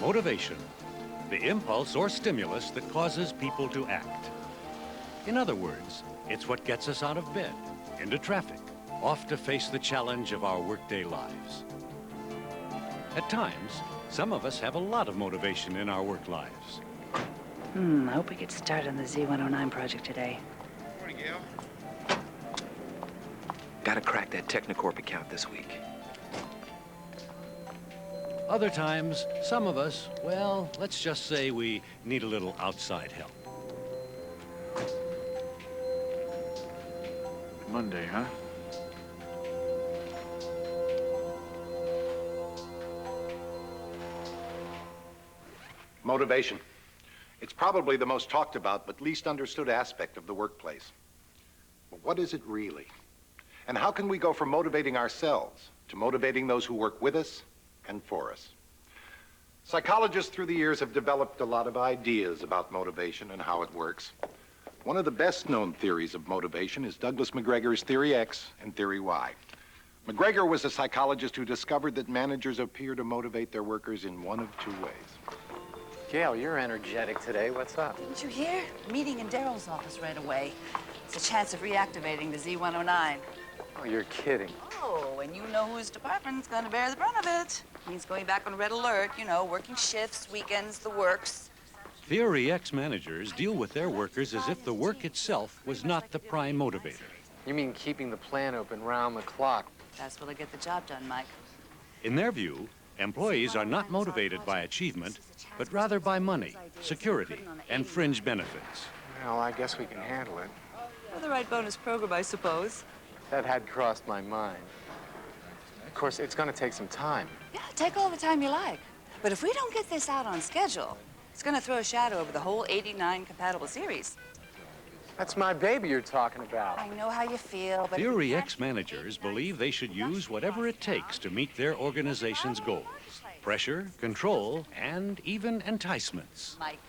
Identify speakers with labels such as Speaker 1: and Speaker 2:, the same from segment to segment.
Speaker 1: Motivation, the impulse or stimulus that causes people to act. In other words, it's what gets us out of bed, into traffic, off to face the challenge of our workday lives. At times, some of us have a lot of motivation in our work lives.
Speaker 2: I hope we get started on the Z109 project today.
Speaker 3: Morning, Gail.
Speaker 4: Gotta crack that Technicorp account this week.
Speaker 1: Other times, some of us, well, let's just say we need a little outside help.
Speaker 3: Monday, huh?
Speaker 5: Motivation. It's probably the most talked about but least understood aspect of the workplace. But what is it really? And how can we go from motivating ourselves to motivating those who work with us and for us? Psychologists through the years have developed a lot of ideas about motivation and how it works. One of the best known theories of motivation is Douglas McGregor's Theory X and Theory Y. McGregor was a psychologist who discovered that managers appear to motivate their workers in one of two ways.
Speaker 6: Gail, you're energetic today. What's up?
Speaker 2: Didn't you hear? Meeting in Daryl's office right away. It's a chance of reactivating the Z109.
Speaker 6: Oh, you're kidding.
Speaker 2: Oh, and you know whose department's gonna bear the brunt of it. Means going back on red alert, you know, working shifts, weekends, the works.
Speaker 1: Theory X managers deal with their workers as if the work itself was not the prime motivator.
Speaker 6: You mean keeping the plant open round the clock?
Speaker 2: That's what'll get the job done, Mike.
Speaker 1: In their view, employees are not motivated by achievement, but rather by money, security, and fringe benefits.
Speaker 6: Well, I guess we can handle it.
Speaker 2: For the right bonus program, I suppose.
Speaker 6: That had crossed my mind. Of course, it's going to take some time.
Speaker 2: Yeah, take all the time you like. But if we don't get this out on schedule, it's gonna throw a shadow over the whole 89 compatible series.
Speaker 6: That's my baby you're talking about.
Speaker 2: I know how you feel, but...
Speaker 1: Theory X managers believe they should use whatever it takes to meet their organization's goals. Pressure, control, and even enticements.
Speaker 2: Mike,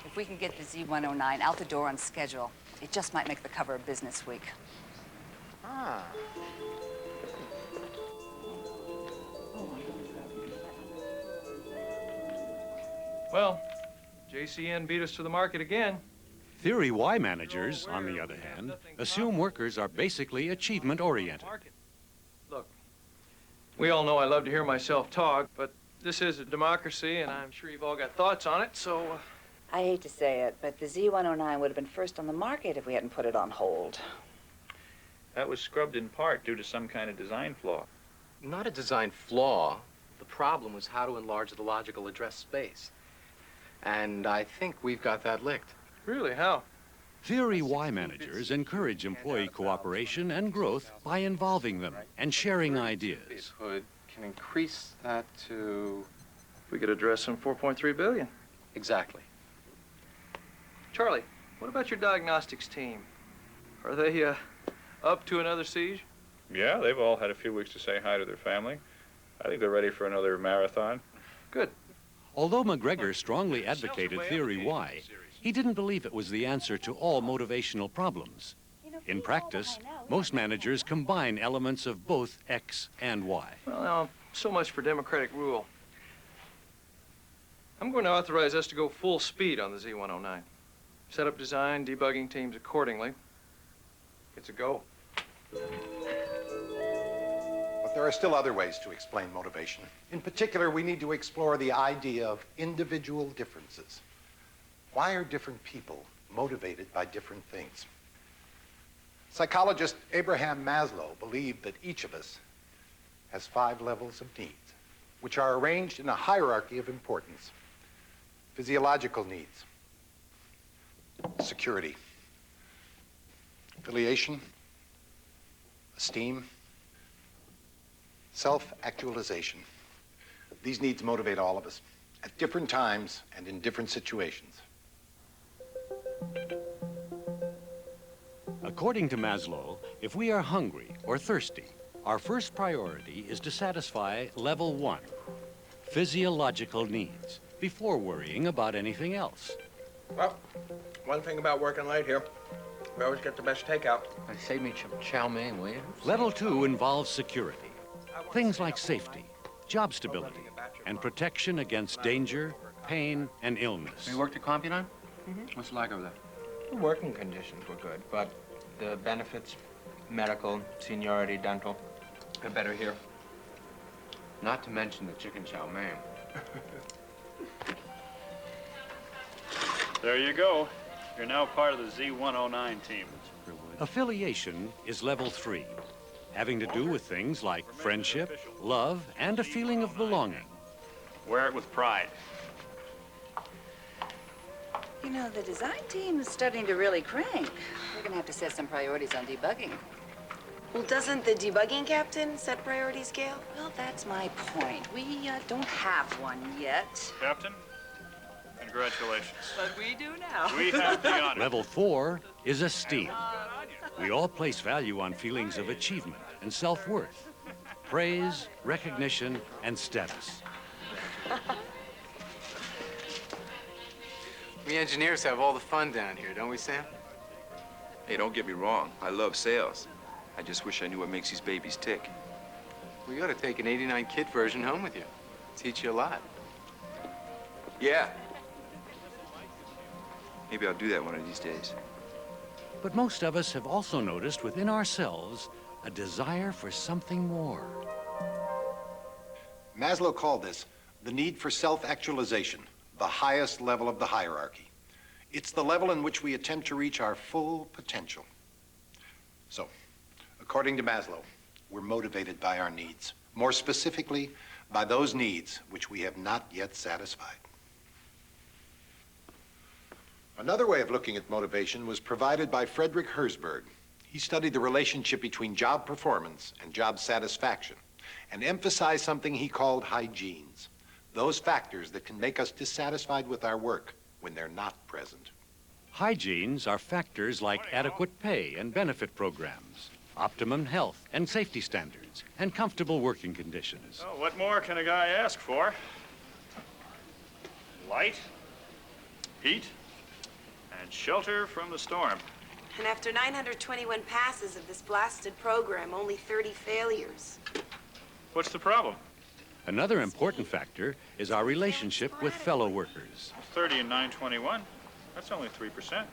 Speaker 2: if we can get the Z109 out the door on schedule, it just might make the cover of Business Week.
Speaker 6: Ah.
Speaker 7: Well, JCN beat us to the market again.
Speaker 1: Theory Y managers, on the other hand, assume workers are basically achievement-oriented.
Speaker 7: Look, we all know I love to hear myself talk, but this is a democracy, and I'm sure you've all got thoughts on it, so...
Speaker 2: I hate to say it, but the Z109 would have been first on the market if we hadn't put it on hold.
Speaker 8: That was scrubbed in part due to some kind of design flaw.
Speaker 4: Not a design flaw. The problem was how to enlarge the logical address space. And I think we've got that licked.
Speaker 7: Really, how?
Speaker 1: Theory Y managers encourage employee cooperation and growth by involving them and sharing ideas.
Speaker 6: Hood can increase that to...
Speaker 7: If we could address some 4.3 billion.
Speaker 4: Exactly.
Speaker 7: Charlie, what about your diagnostics team? Are they, up to another siege?
Speaker 8: Yeah, they've all had a few weeks to say hi to their family. I think they're ready for another marathon.
Speaker 7: Good.
Speaker 1: Although McGregor strongly advocated Theory Y, he didn't believe it was the answer to all motivational problems. In practice, most managers combine elements of both X and Y.
Speaker 7: Well, now, so much for democratic rule. I'm going to authorize us to go full speed on the Z109. Set up design, debugging teams accordingly. It's a go.
Speaker 5: But there are still other ways to explain motivation. In particular, we need to explore the idea of individual differences. Why are different people motivated by different things? Psychologist Abraham Maslow believed that each of us has 5 levels of needs, which are arranged in a hierarchy of importance. Physiological needs, security, affiliation, esteem, self-actualization. These needs motivate all of us at different times and in different situations.
Speaker 1: According to Maslow, if we are hungry or thirsty, our first priority is to satisfy level 1, physiological needs, before worrying about anything else.
Speaker 3: Well, one thing about working late here, we always get the best takeout.
Speaker 4: Save me some chow mein, will you?
Speaker 1: Level 2 involves security. Things like safety, job stability, and protection against danger, pain, and illness.
Speaker 6: You worked at Computron? What's it like over there?
Speaker 3: The working conditions were good, but the benefits, medical, seniority, dental, they're better here.
Speaker 6: Not to mention the chicken chow mein.
Speaker 8: There you go. You're now part of the Z109 team.
Speaker 1: Affiliation is level 3, having to do with things like friendship, love, and a feeling of belonging.
Speaker 8: Wear it with pride.
Speaker 2: You know, the design team is starting to really crank. We're gonna have to set some priorities on debugging.
Speaker 9: Well, doesn't the debugging captain set priorities, Gail?
Speaker 2: Well, that's my point. We don't have one yet.
Speaker 8: Captain, congratulations.
Speaker 2: But we do now.
Speaker 8: We have the honor.
Speaker 1: Level 4 is esteem. We all place value on feelings of achievement and self-worth, praise, recognition, and status.
Speaker 6: We engineers have all the fun down here, don't we, Sam?
Speaker 10: Hey, don't get me wrong. I love sales. I just wish I knew what makes these babies tick.
Speaker 6: We ought to take an '89 kit version home with you. Teach you a lot.
Speaker 10: Yeah. Maybe I'll do that one of these days.
Speaker 1: But most of us have also noticed within ourselves a desire for something more.
Speaker 5: Maslow called this the need for self-actualization, the highest level of the hierarchy. It's the level in which we attempt to reach our full potential. So, according to Maslow, we're motivated by our needs. More specifically, by those needs which we have not yet satisfied. Another way of looking at motivation was provided by Frederick Herzberg. He studied the relationship between job performance and job satisfaction and emphasized something he called hygienes, those factors that can make us dissatisfied with our work when they're not present.
Speaker 1: Hygienes are factors like adequate pay and benefit programs, optimum health and safety standards, and comfortable working conditions.
Speaker 8: Well, what more can a guy ask for? Light, heat, and shelter from the storm.
Speaker 9: And after 921 passes of this blasted program, only 30 failures.
Speaker 8: What's the problem?
Speaker 1: Another important factor is our relationship with fellow workers.
Speaker 8: 30 and 921. That's only 3%.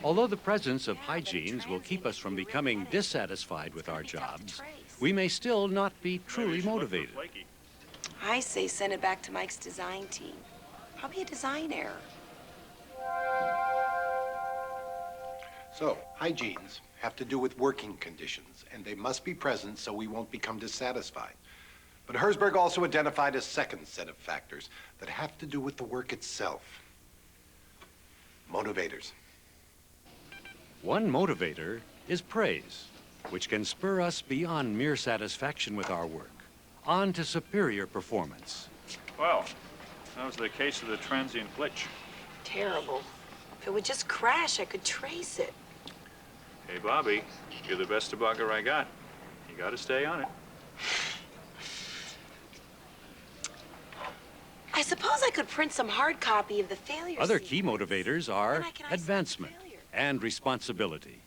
Speaker 1: Although the presence of hygienes will keep us from becoming dissatisfied with our jobs, we may still not be truly motivated.
Speaker 9: I say send it back to Mike's design team. Probably a design error.
Speaker 5: So, hygienes have to do with working conditions, and they must be present so we won't become dissatisfied. But Herzberg also identified a second set of factors that have to do with the work itself. Motivators.
Speaker 1: One motivator is praise, which can spur us beyond mere satisfaction with our work, on to superior performance.
Speaker 8: Well, that was the case of the transient glitch.
Speaker 9: Terrible. If it would just crash, I could trace it.
Speaker 8: Hey, Bobby, you're the best debugger I got. You gotta stay on it.
Speaker 9: I suppose I could print some hard copy of the failure
Speaker 1: Other
Speaker 9: scene.
Speaker 1: key motivators are
Speaker 9: Then I can isolate
Speaker 1: advancement
Speaker 9: failure.
Speaker 1: and responsibility.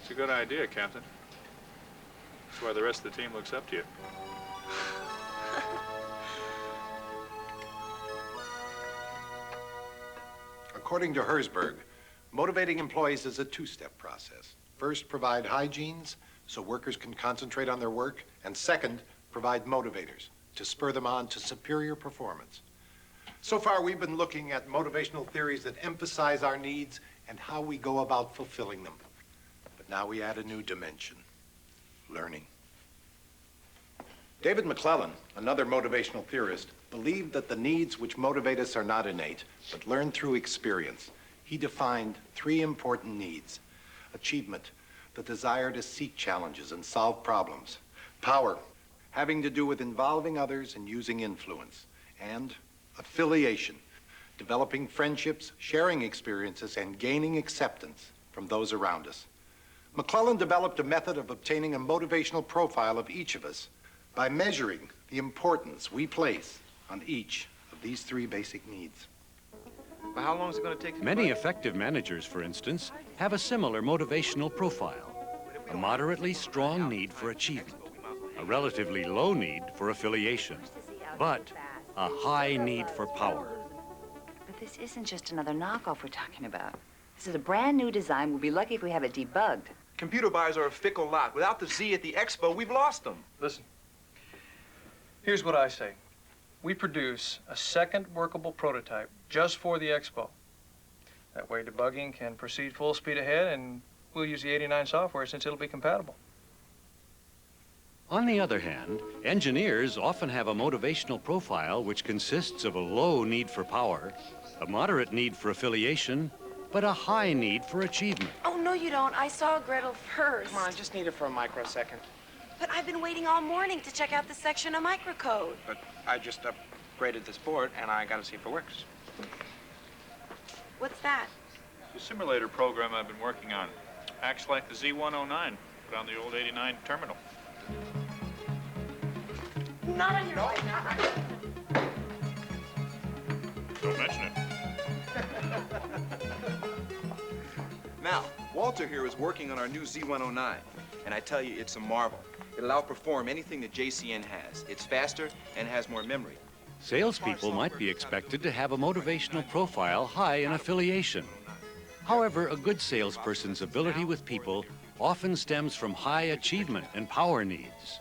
Speaker 8: It's a good idea, Captain. That's why the rest of the team looks up to you.
Speaker 5: According to Herzberg, motivating employees is a two-step process. First, provide hygienes so workers can concentrate on their work, and second, provide motivators to spur them on to superior performance. So far, we've been looking at motivational theories that emphasize our needs and how we go about fulfilling them. But now we add a new dimension, learning. David McClellan, another motivational theorist, believed that the needs which motivate us are not innate, but learned through experience. He defined three important needs: achievement, the desire to seek challenges and solve problems; power, having to do with involving others and using influence; and affiliation, developing friendships, sharing experiences, and gaining acceptance from those around us. McClellan developed a method of obtaining a motivational profile of each of us by measuring the importance we place on each of these three basic needs.
Speaker 7: But how long is it going to take?
Speaker 1: Many effective managers, for instance, have a similar motivational profile. A moderately strong need for achievement, a relatively low need for affiliation, but a high need for power.
Speaker 2: But this isn't just another knockoff we're talking about. This is a brand new design. We'll be lucky if we have it debugged.
Speaker 10: Computer buyers are a fickle lot. Without the Z at the expo, we've lost them.
Speaker 7: Listen, here's what I say. We produce a second workable prototype just for the expo. That way debugging can proceed full speed ahead, and we'll use the 89 software since it'll be compatible.
Speaker 1: On the other hand, engineers often have a motivational profile which consists of a low need for power, a moderate need for affiliation, but a high need for achievement.
Speaker 9: Oh, no, you don't. I saw Gretel first.
Speaker 6: Come on, I just need it for a microsecond.
Speaker 9: But I've been waiting all morning to check out the section of microcode.
Speaker 3: But I just upgraded this board, and I got to see if it works.
Speaker 9: What's that?
Speaker 8: The simulator program I've been working on acts like the Z109, but on the old 89 terminal.
Speaker 9: Not on your own.
Speaker 8: Don't mention it.
Speaker 10: Now, Walter here is working on our new Z109, and I tell you, it's a marvel. It'll outperform anything that JCN has. It's faster and has more memory.
Speaker 1: Salespeople might be expected to have a motivational profile high in affiliation. However, a good salesperson's ability with people often stems from high achievement and power needs.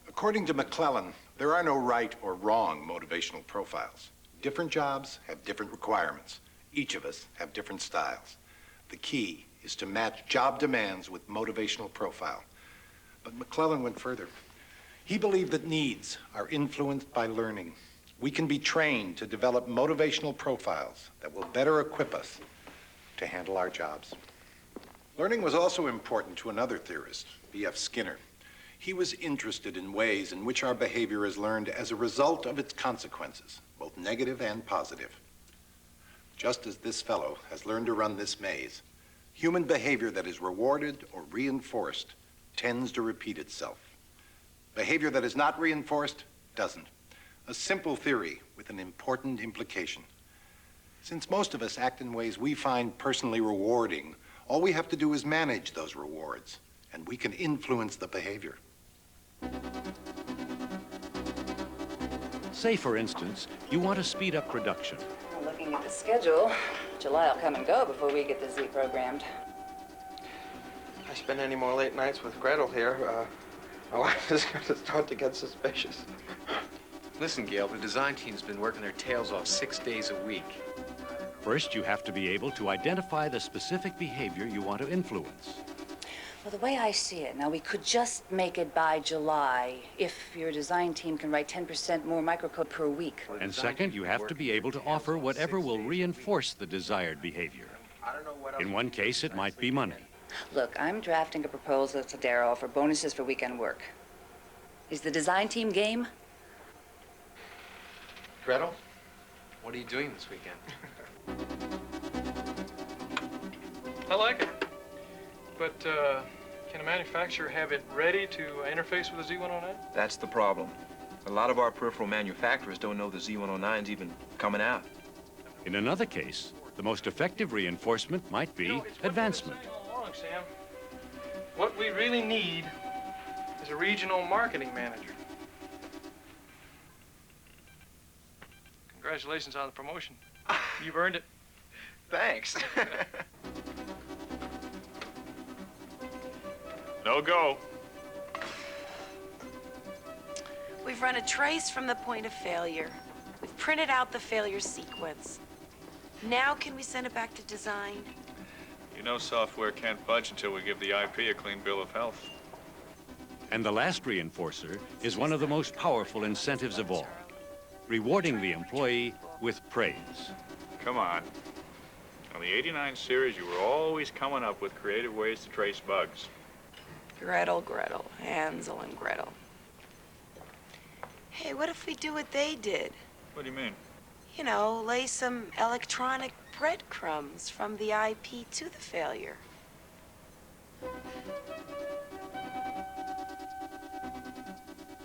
Speaker 5: According to McClellan, there are no right or wrong motivational profiles. Different jobs have different requirements. Each of us have different styles. The key is to match job demands with motivational profile. But McClellan went further. He believed that needs are influenced by learning. We can be trained to develop motivational profiles that will better equip us to handle our jobs. Learning was also important to another theorist, B.F. Skinner. He was interested in ways in which our behavior is learned as a result of its consequences, both negative and positive. Just as this fellow has learned to run this maze, human behavior that is rewarded or reinforced tends to repeat itself. Behavior that is not reinforced doesn't. A simple theory with an important implication. Since most of us act in ways we find personally rewarding, all we have to do is manage those rewards, and we can influence the behavior.
Speaker 1: Say, for instance, you want to speed up production.
Speaker 2: Looking at the schedule, July will come and go before we get the Z programmed.
Speaker 3: If I spend any more late nights with Gretel here, my wife is going to start to get suspicious.
Speaker 4: Listen, Gail, the design team's been working their tails off 6 days a week.
Speaker 1: First, you have to be able to identify the specific behavior you want to influence.
Speaker 2: Well, the way I see it, now we could just make it by July if your design team can write 10% more microcode per week.
Speaker 1: And second, you have to be able to offer whatever will reinforce the desired behavior. In one case, it might be money.
Speaker 2: Look, I'm drafting a proposal to Darryl for bonuses for weekend work. Is the design team game?
Speaker 4: Gretel, what are you doing this weekend?
Speaker 7: I like it. But can a manufacturer have it ready to interface with the Z109?
Speaker 10: That's the problem. A lot of our peripheral manufacturers don't know the Z109's even coming out.
Speaker 1: In another case, the most effective reinforcement might be advancement.
Speaker 7: All along, Sam. What we really need is a regional marketing manager. Congratulations on the promotion. You've earned it.
Speaker 3: Thanks.
Speaker 8: No go.
Speaker 9: We've run a trace from the point of failure. We've printed out the failure sequence. Now can we send it back to design?
Speaker 8: You know software can't budge until we give the IP a clean bill of health.
Speaker 1: And the last reinforcer is one of the most powerful incentives of all, rewarding the employee with praise.
Speaker 8: Come on. On the 89 series, you were always coming up with creative ways to trace bugs.
Speaker 9: Gretel, Gretel, Hansel and Gretel. Hey, what if we do what they did?
Speaker 8: What do you mean?
Speaker 9: You know, lay some electronic breadcrumbs from the IP to the failure.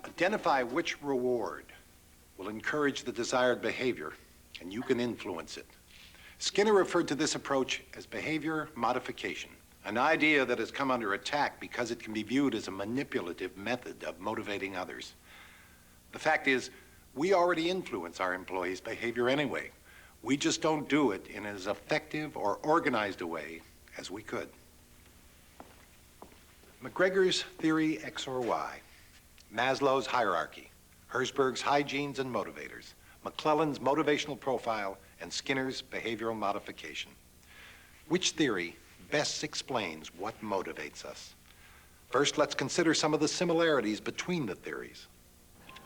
Speaker 5: Identify which reward will encourage the desired behavior, and you can influence it. Skinner referred to this approach as behavior modification, An idea that has come under attack because it can be viewed as a manipulative method of motivating others. The fact is, we already influence our employees' behavior anyway. We just don't do it in as effective or organized a way as we could. McGregor's theory X or Y, Maslow's hierarchy, Herzberg's hygienes and motivators, McClellan's motivational profile, and Skinner's behavioral modification. Which theory best explains what motivates us? First, let's consider some of the similarities between the theories.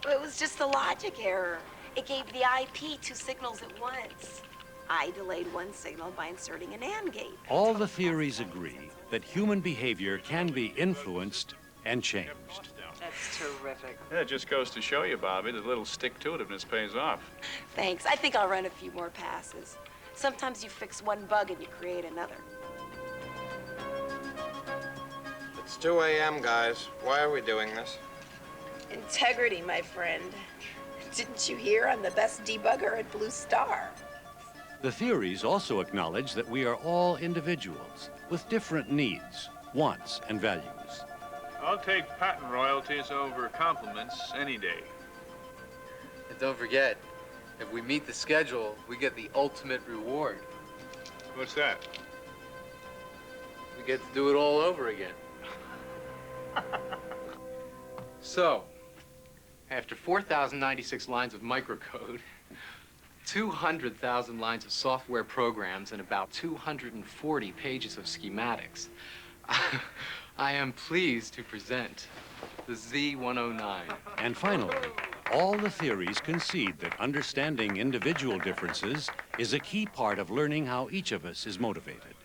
Speaker 9: It was just a logic error. It gave the IP 2 signals at once. I delayed one signal by inserting an AND gate.
Speaker 1: All the theories agree that human behavior can be influenced and changed.
Speaker 2: That's terrific.
Speaker 8: Yeah, it just goes to show you, Bobby, that a little stick-to-itiveness pays off.
Speaker 9: Thanks. I think I'll run a few more passes. Sometimes you fix one bug and you create another.
Speaker 3: It's 2 a.m., guys. Why are we doing this?
Speaker 9: Integrity, my friend. Didn't you hear I'm the best debugger at Blue Star?
Speaker 1: The theories also acknowledge that we are all individuals with different needs, wants, and values.
Speaker 8: I'll take patent royalties over compliments any day.
Speaker 4: And don't forget, if we meet the schedule, we get the ultimate reward.
Speaker 8: What's that?
Speaker 4: We get to do it all over again. So, after 4,096 lines of microcode, 200,000 lines of software programs, and about 240 pages of schematics, I am pleased to present the Z109.
Speaker 1: And finally, all the theories concede that understanding individual differences is a key part of learning how each of us is motivated.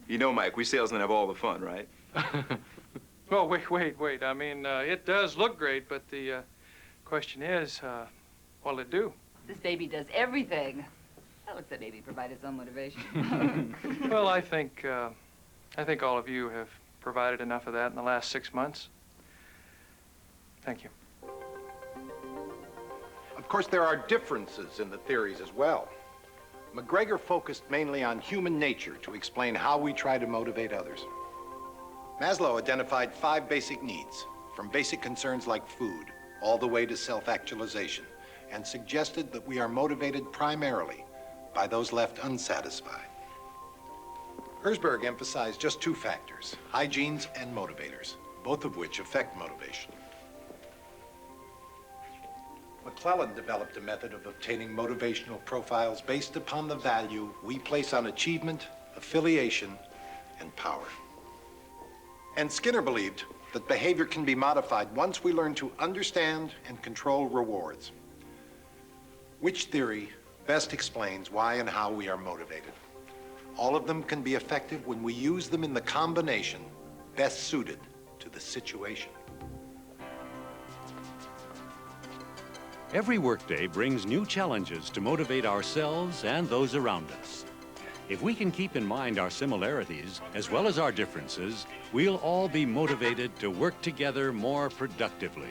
Speaker 10: You know, Mike, we salesmen have all the fun, right?
Speaker 7: Well, wait. I mean, it does look great, but the question is, what'll it do?
Speaker 2: This baby does everything. That looks that baby provide its own motivation.
Speaker 7: Well, I think all of you have provided enough of that in the last 6 months. Thank you.
Speaker 5: Of course, there are differences in the theories as well. McGregor focused mainly on human nature to explain how we try to motivate others. Maslow identified 5 basic needs, from basic concerns like food, all the way to self-actualization, and suggested that we are motivated primarily by those left unsatisfied. Herzberg emphasized just 2 factors, hygienes and motivators, both of which affect motivation. McClellan developed a method of obtaining motivational profiles based upon the value we place on achievement, affiliation, and power. And Skinner believed that behavior can be modified once we learn to understand and control rewards. Which theory best explains why and how we are motivated? All of them can be effective when we use them in the combination best suited to the situation.
Speaker 1: Every workday brings new challenges to motivate ourselves and those around us. If we can keep in mind our similarities as well as our differences, we'll all be motivated to work together more productively.